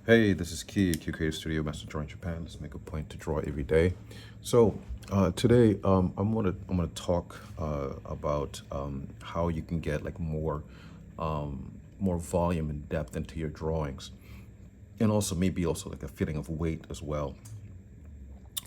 Hey, this is Q Creative Studio, Master Drawing Japan. Let's make a point to draw every day. So today, I'm gonna talk about how you can get like more volume and depth into your drawings, and also maybe also like a feeling of weight as well.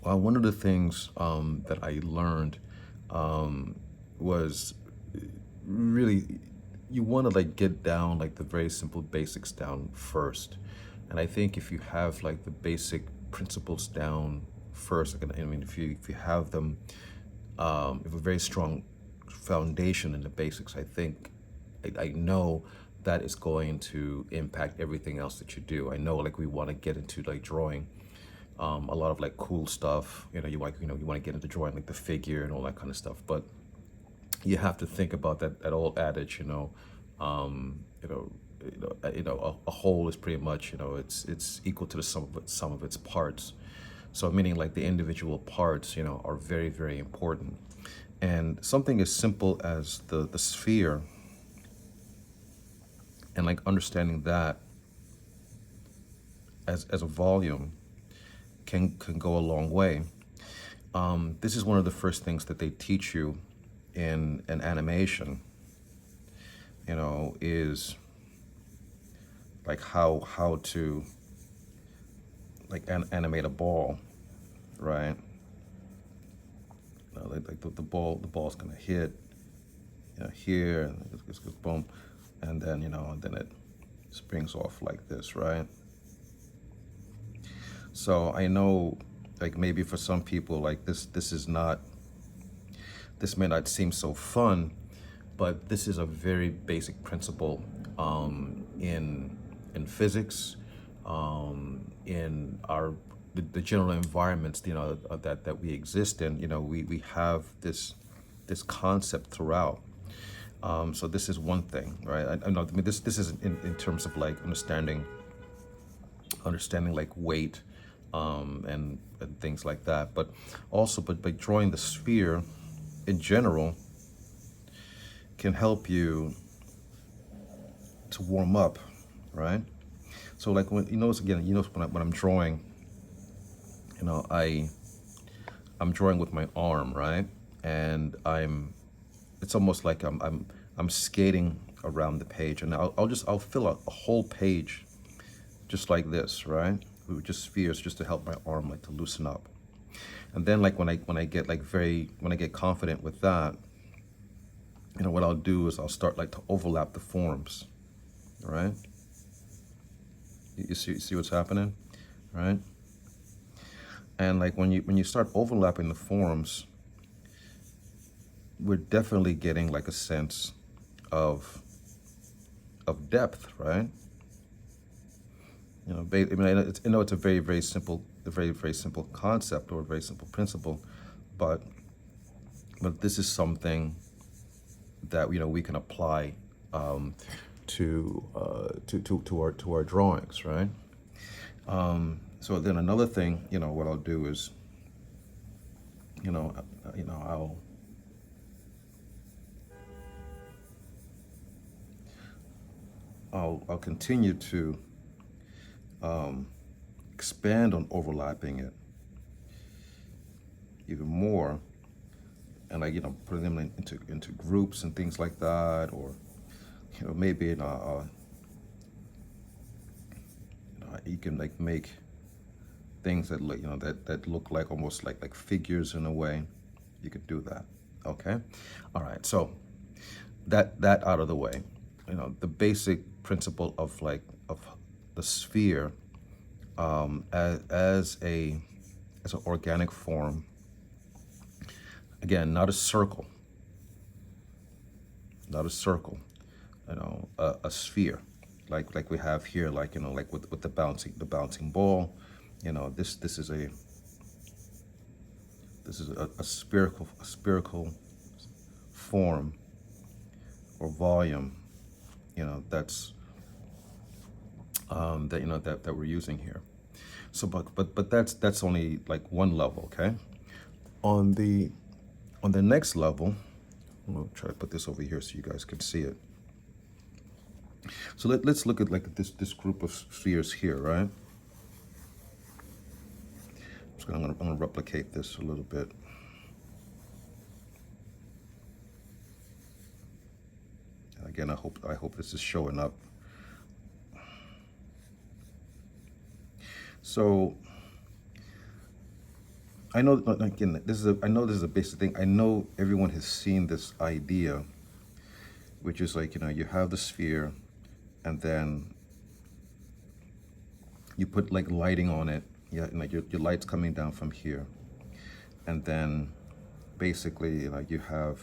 One of the things that I learned was really you want to like get down like the very simple basics down first. And I think if you have like the basic principles down first, like, I mean, if you have them, if a very strong foundation in the basics, I think I know that is going to impact everything else that you do. I know like we want to get into like drawing a lot of like cool stuff. You want to get into drawing like the figure and all that kind of stuff, but you have to think about that old adage, um, you know, a whole is pretty much, it's equal to the sum of its parts. So meaning like the individual parts, are very, very important. And something as simple as the sphere and like understanding that as a volume can go a long way. This is one of the first things that they teach you in an animation, is like how to like animate a ball, right? Like the ball's gonna hit, here, and it's boom, and then it springs off like this, right? So I know, like maybe for some people, like this may not seem so fun, but this is a very basic principle in physics, in the general environments, that we exist in. We have this concept throughout. So this is one thing, right? I know. I mean, this is in terms of like understanding like weight, and things like that. But also, but by drawing the sphere in general can help you to warm up, right? So like when when I'm drawing, I'm drawing with my arm, right? And it's almost like I'm skating around the page, and I'll fill out a whole page just like this, right? With just spheres, just to help my arm like to loosen up. And then like when I get confident with that, what I'll do is I'll start like to overlap the forms, right? You see what's happening, right? And like when you start overlapping the forms, we're definitely getting like a sense of depth, right? I mean, it's a very, very simple, concept, or a very simple principle, but this is something that we can apply to our drawings, right? So then another thing, what I'll do is, I'll continue to expand on overlapping it even more, and like putting them into groups and things like that, or maybe you can like make things that look that look like almost like figures in a way. You could do that. Okay, all right. So that out of the way, the basic principle of the sphere, as an organic form. Again, not a circle, a sphere, like we have here, like like with the bouncing ball. This is a spherical form or volume, that's that we're using here. So, but that's only like one level, okay? On the next level, I'm gonna try to put this over here so you guys can see it. So let's look at like this group of spheres here, right? I'm gonna replicate this a little bit. Again, I hope this is showing up. So I know, again, I know this is a basic thing. I know everyone has seen this idea, which is like, you have the sphere, and then you put like lighting on it. Yeah, like your light's coming down from here, and then basically like you have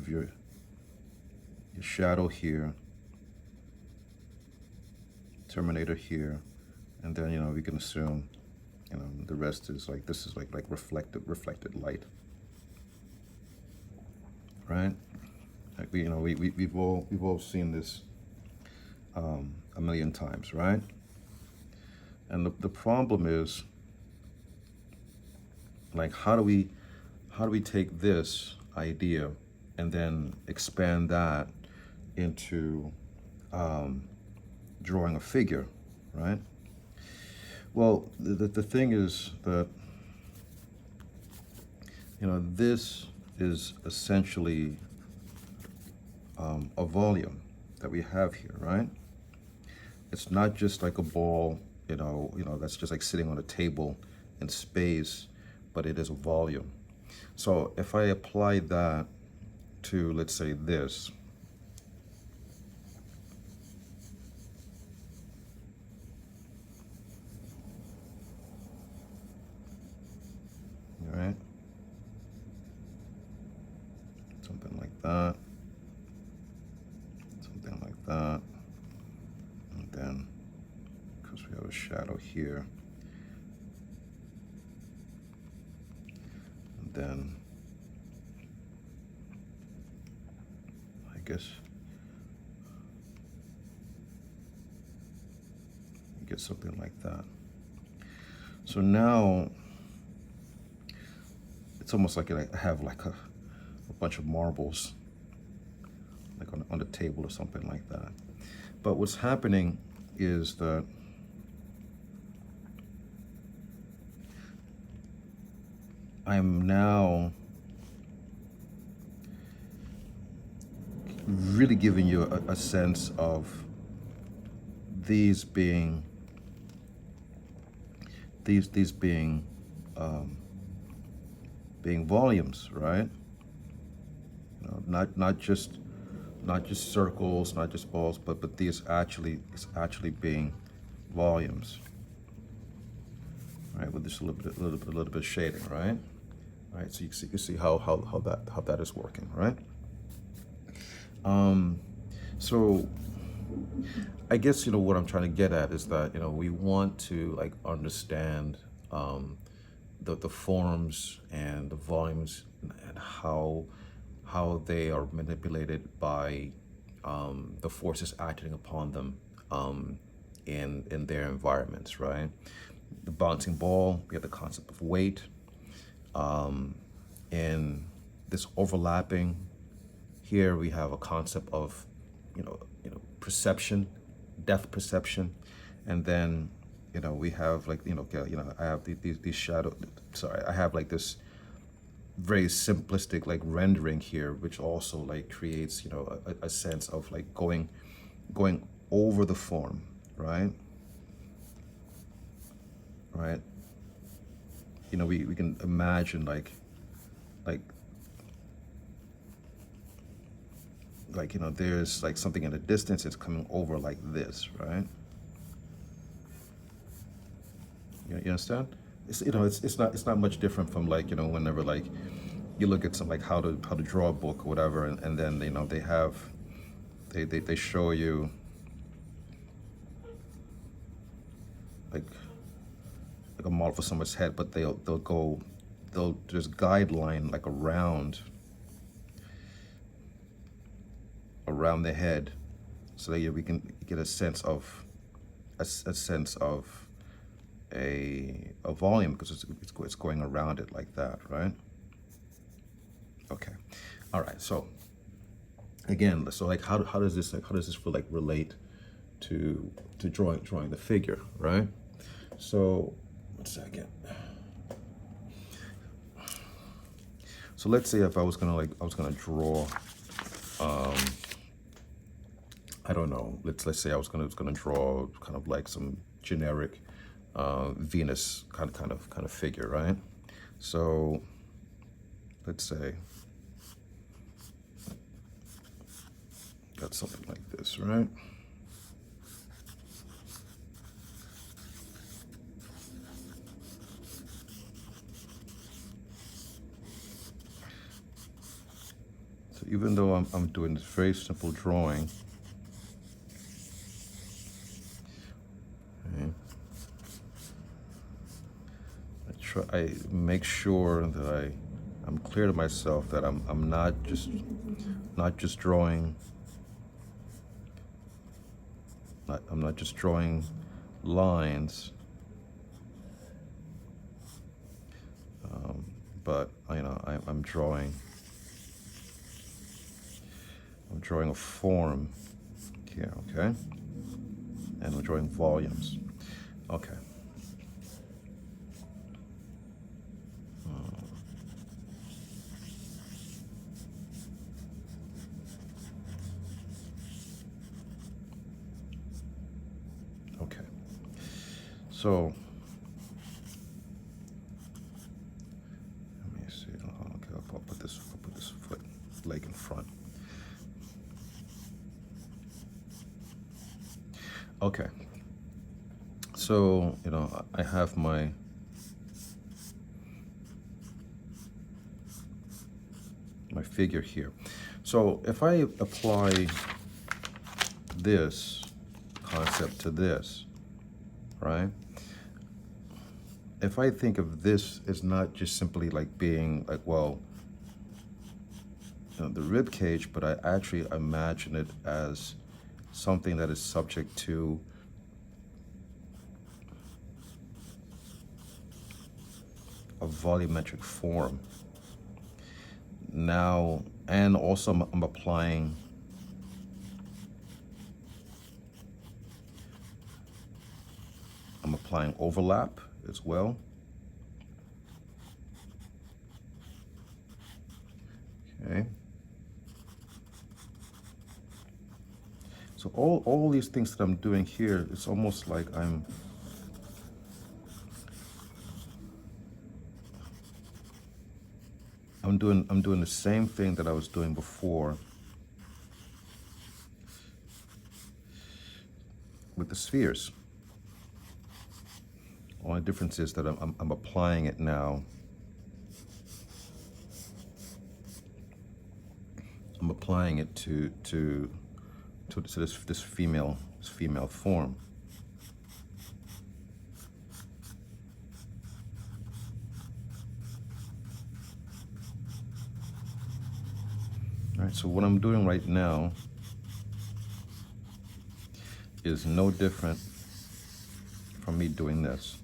your shadow here, terminator here, and then we can assume the rest is like, this is like reflected light, right? Like we've all seen this a million times, right? And the problem is, like, how do we take this idea and then expand that into drawing a figure, right? Well, the thing is that this is essentially a volume that we have here, right? It's not just like a ball, that's just like sitting on a table in space, but it is a volume. So if I apply that to, let's say, this, all right, something like that, something like that, and then because we have a shadow here, and then I guess you get something like that. So now it's almost like I have like a bunch of marbles like on the table or something like that. But what's happening is that I'm now really giving you a sense of these being being volumes, right? Not just circles, not just balls, but these actually being volumes, right? With just a little bit of shading, right? Right. So you can see how that is working, right? So I guess what I'm trying to get at is that we want to like understand the forms and the volumes and how they are manipulated by the forces acting upon them in their environments, right? The bouncing ball, we have the concept of weight, and this overlapping here we have a concept of perception, depth perception, and then we have like I have these shadow. Sorry, I have like this very simplistic like rendering here, which also like creates a sense of like going over the form, right? Right. We can imagine like there's like something in the distance, it's coming over like this, right? You understand? It's not much different from like whenever like you look at some like how to draw a book or whatever, and then they show you like a model for someone's head, but they'll just guideline like around the head, so that we can get a sense of a volume, because it's going around it like that, right? Okay, all right. So again, so like how does this feel like relate to drawing the figure, right? So 1 second. So let's say if I was gonna draw, I don't know, let's say I was gonna draw kind of like some generic Venus kind of figure, right? So let's say got something like this, right? So even though I'm doing this very simple drawing, okay, I make sure that I'm clear to myself that I'm not just drawing. I'm not just drawing lines, but I'm drawing a form here, okay, and I'm drawing volumes, okay. Okay, so let me see. Okay, I'll put this leg in front. Okay, so I have my figure here. So if I apply this concept to this, right? If I think of this as not just simply like being like, well, the rib cage, but I actually imagine it as something that is subject to a volumetric form. Now, and also I'm applying overlap as well. Okay. So all these things that I'm doing here, it's almost like I'm doing the same thing that I was doing before with the spheres. Only difference is that I'm applying it now. I'm applying it to this female form. All right, so what I'm doing right now is no different from me doing this.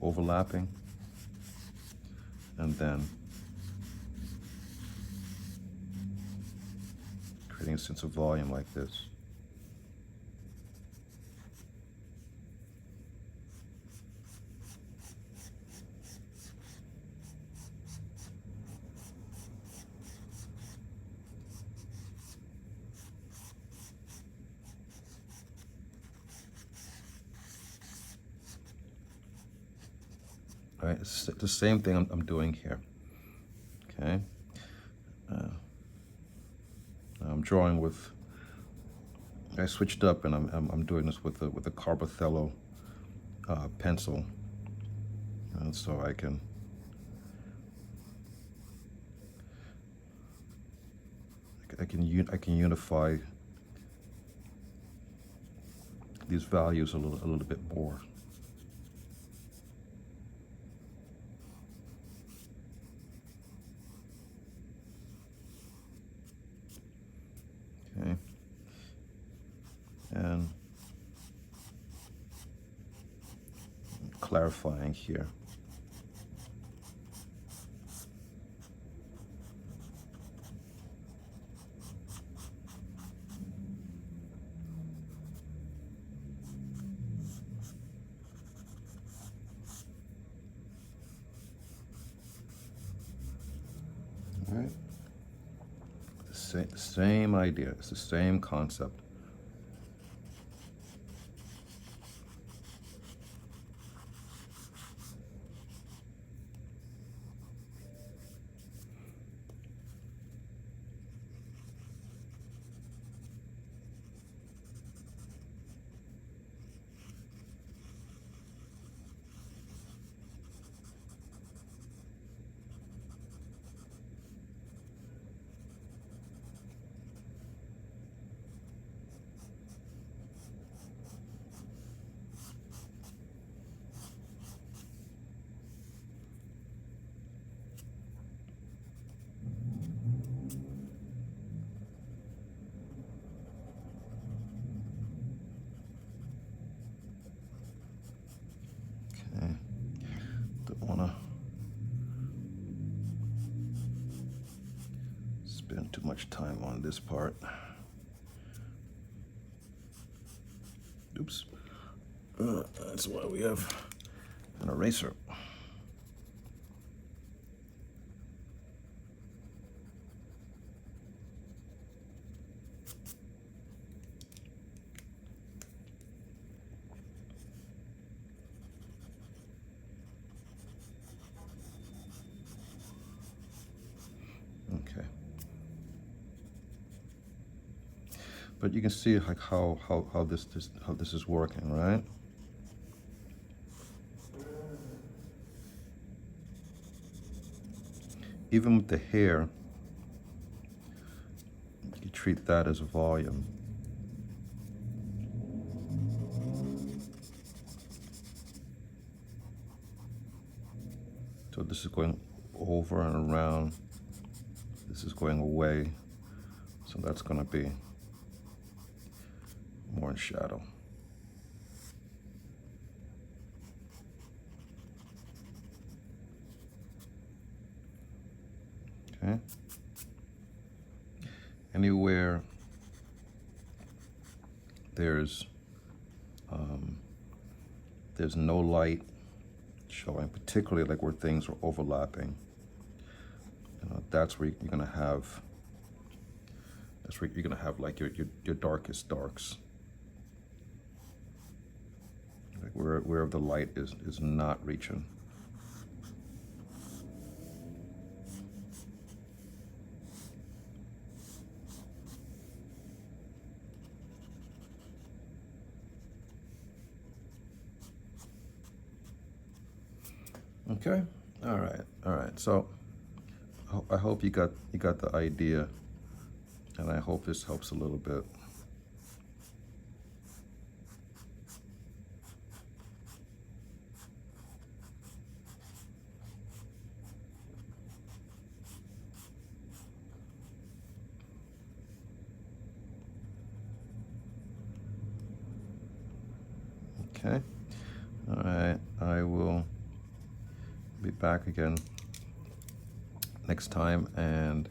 Overlapping, and then creating a sense of volume like this. All right, it's the same thing I'm doing here. Okay, I'm drawing with. I switched up, and I'm doing this with a Carbothello pencil, and so I can unify these values a little bit more. Okay, and clarifying here. same idea. It's the same concept. Okay, don't want to spend too much time on this part. Oops. That's why we have an eraser. Okay. But you can see like how this is working, right? Even with the hair, you treat that as a volume. So this is going over and around. This is going away. So that's going to be more in shadow. Okay. Anywhere there's no light showing, particularly like where things are overlapping, that's where you're gonna have. That's where you're gonna have like your darkest darks, like where the light is not reaching. Okay, all right. So I hope you got the idea, and I hope this helps a little bit. Okay, all right. I will be back again next time, and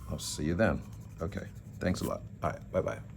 I'll see you then. Okay, thanks a lot. All right, bye-bye.